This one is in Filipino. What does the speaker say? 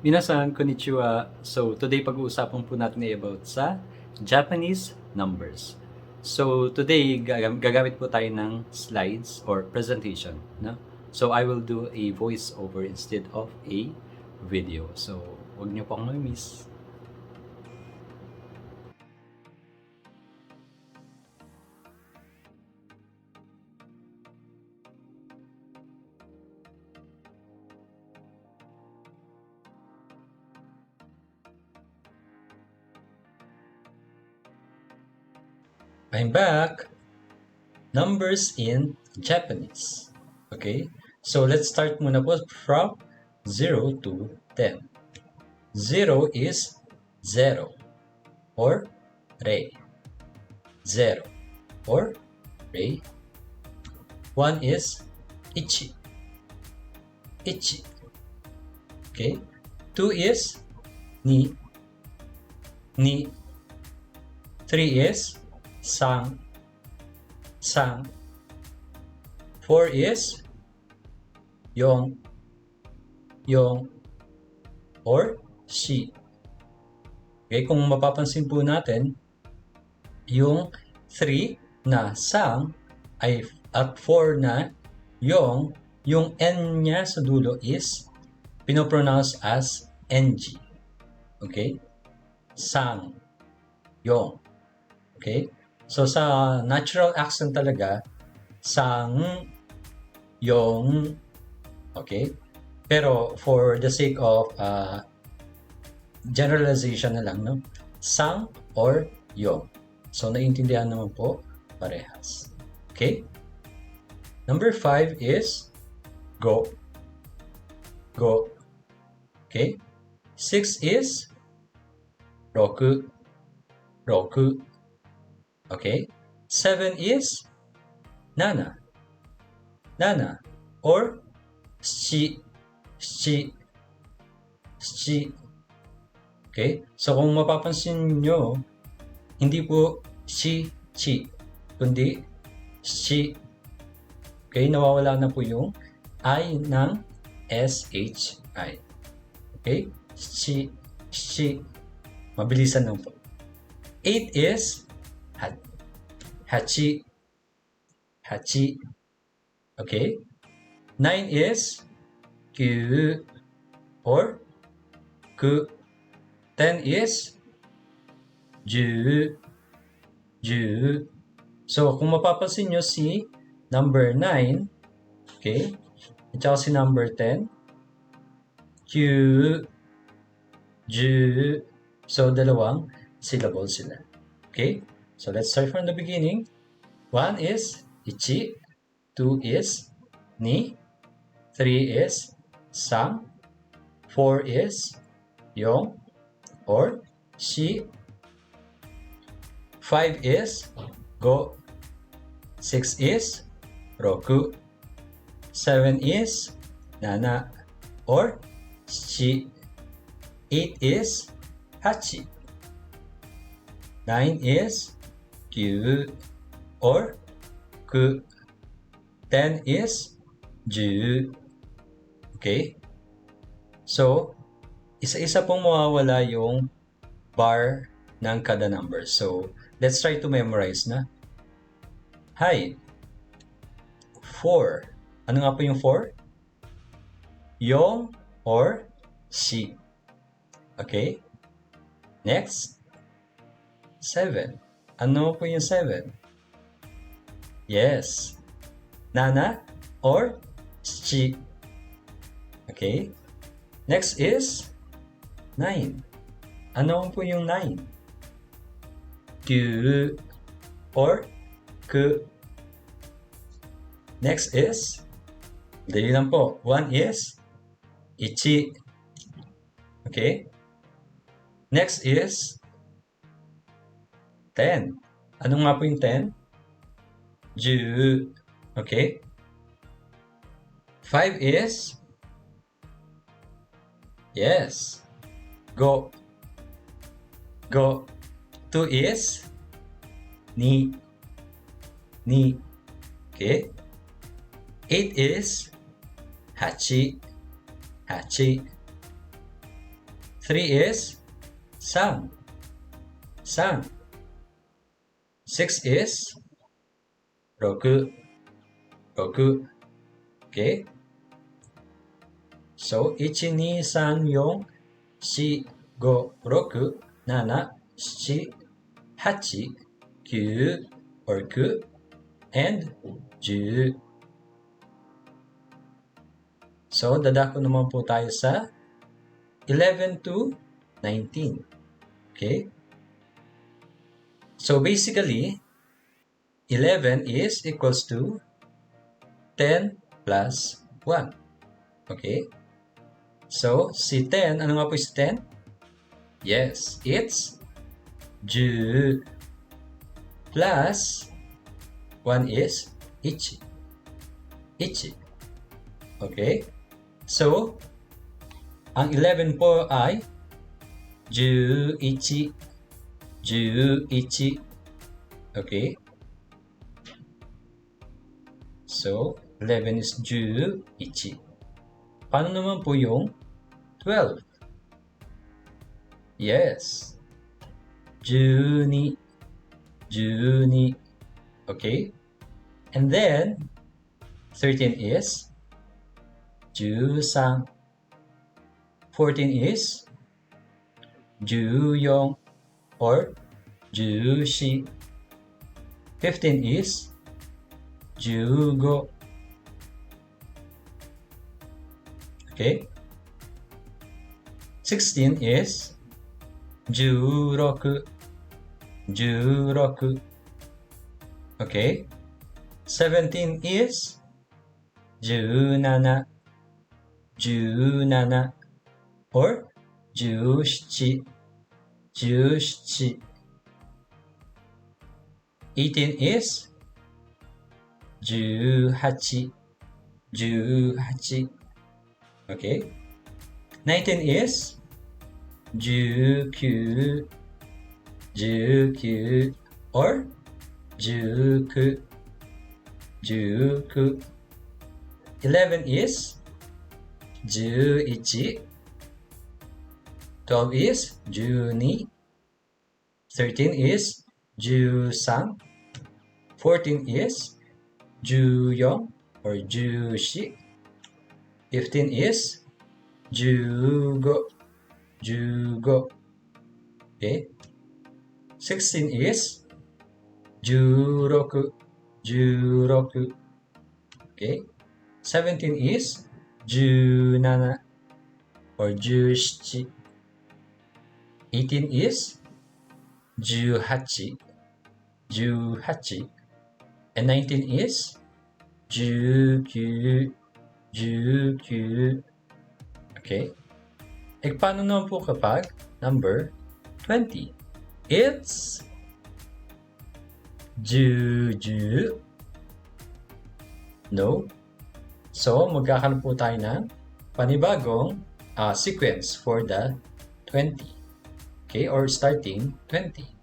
Minasan, konnichiwa. So, today pag-uusapan po natin ay about sa Japanese numbers. So, today gagamit po tayo ng slides or presentation. No? So, I will do a voice over instead of a video. So, huwag niyo pong ma-miss. I'm back. Numbers in Japanese. Okay? So, let's start muna po from 0 to 10. 0 is 0 or rei. 0 or rei. 1 is ichi. Ichi. Okay? 2 is ni. Ni. 3 is sang. Sang. 4 is yong. Yong. Or shi. Okay, kung mapapansin po natin, yung 3 na sang ay at 4 na yong, yung N niya sa dulo is pinopronounce as NG. Okay? Sang. Yong. Okay? So, sa natural accent talaga, sang, yong, okay? Pero, for the sake of generalization na lang, no? Sang or yong. So, naiintindihan naman po parehas. Okay? Number 5 is go. Go. Okay? 6 is roku. Roku. Okay? 7 is nana. Nana. Or shi. Shi. Shi. Okay? So, kung mapapansin nyo, hindi po shi, chi, kundi shi. Okay? Nawawala na po yung I ng SHI. Okay? Shi. Shi. Mabilisan lang po. 8 is hachi. Hachi. Okay? 9 is kyu or ku. 10 is ju. Ju. So, kung mapapansin nyo si number 9, okay? At saka si number 10, kyu, ju. So, dalawang syllable sila. Okay? So, let's start from the beginning. 1 is ichi. 2 is ni. 3 is sang. 4 is yong or shi. 5 is go. 6 is roku. 7 is nana or shi. 8 is hachi. 9 is kyu or ku. 10 is ju. Okay? So, isa-isa pong mawawala yung bar ng kada number. So, let's try to memorize na. Hi. 4. Ano nga po yung 4? Yong or shi. Okay? Next. 7. Ano po yung 7? Yes. Nana or shi. Okay? Next is 9. Ano po yung 9? Kyu or ku. Next is, dali lang po. 1 is ichi. Okay? Next is 10. Ano nga po yung 10? Ju. Okay? 5 is yes. Go. Go. 2 is ni. Ni. Okay? 8 is hachi. Hachi. 3 is san. San. 6 is roku. Roku. Okay? So, 1, 2, 3, 4, 4, 5, 6, 7, 8, 9, or 9, and 10. So, dadako naman po tayo sa 11 to 19. Okay? So, basically, 11 is equals to 10 plus 1. Okay? So, si 10, ano nga po si 10? Yes, it's 10 plus 1 is ichi. Ichi. Okay? So, ang 11 po ay 11. 11. Okay? So, 11 is 11. Paano naman po yung 12? Yes. 12. 12. Okay? And then, 13 is 13. 14 is 14 or 14. 15 is 15. Okay? 16 is 16. 16. Okay? 17 is 17. 17. Or 17. 17. 18 is 18. 18. Okay? 19 is 19. 19. Or 19. 19. 11 is 11. 12 is 12. 13 is 13. 14 is 14 or 14. 15 is 15. 15. Okay? 16 is 16. 16. Okay? 17 is 17 or 17. 18 is 18. 18. And 19 is 19. 19. Okay? E paano naman po kapag number 20? It's 20. No? So, magkakaroon po tayo ng panibagong sequence for the 20. Okay? Or starting 20.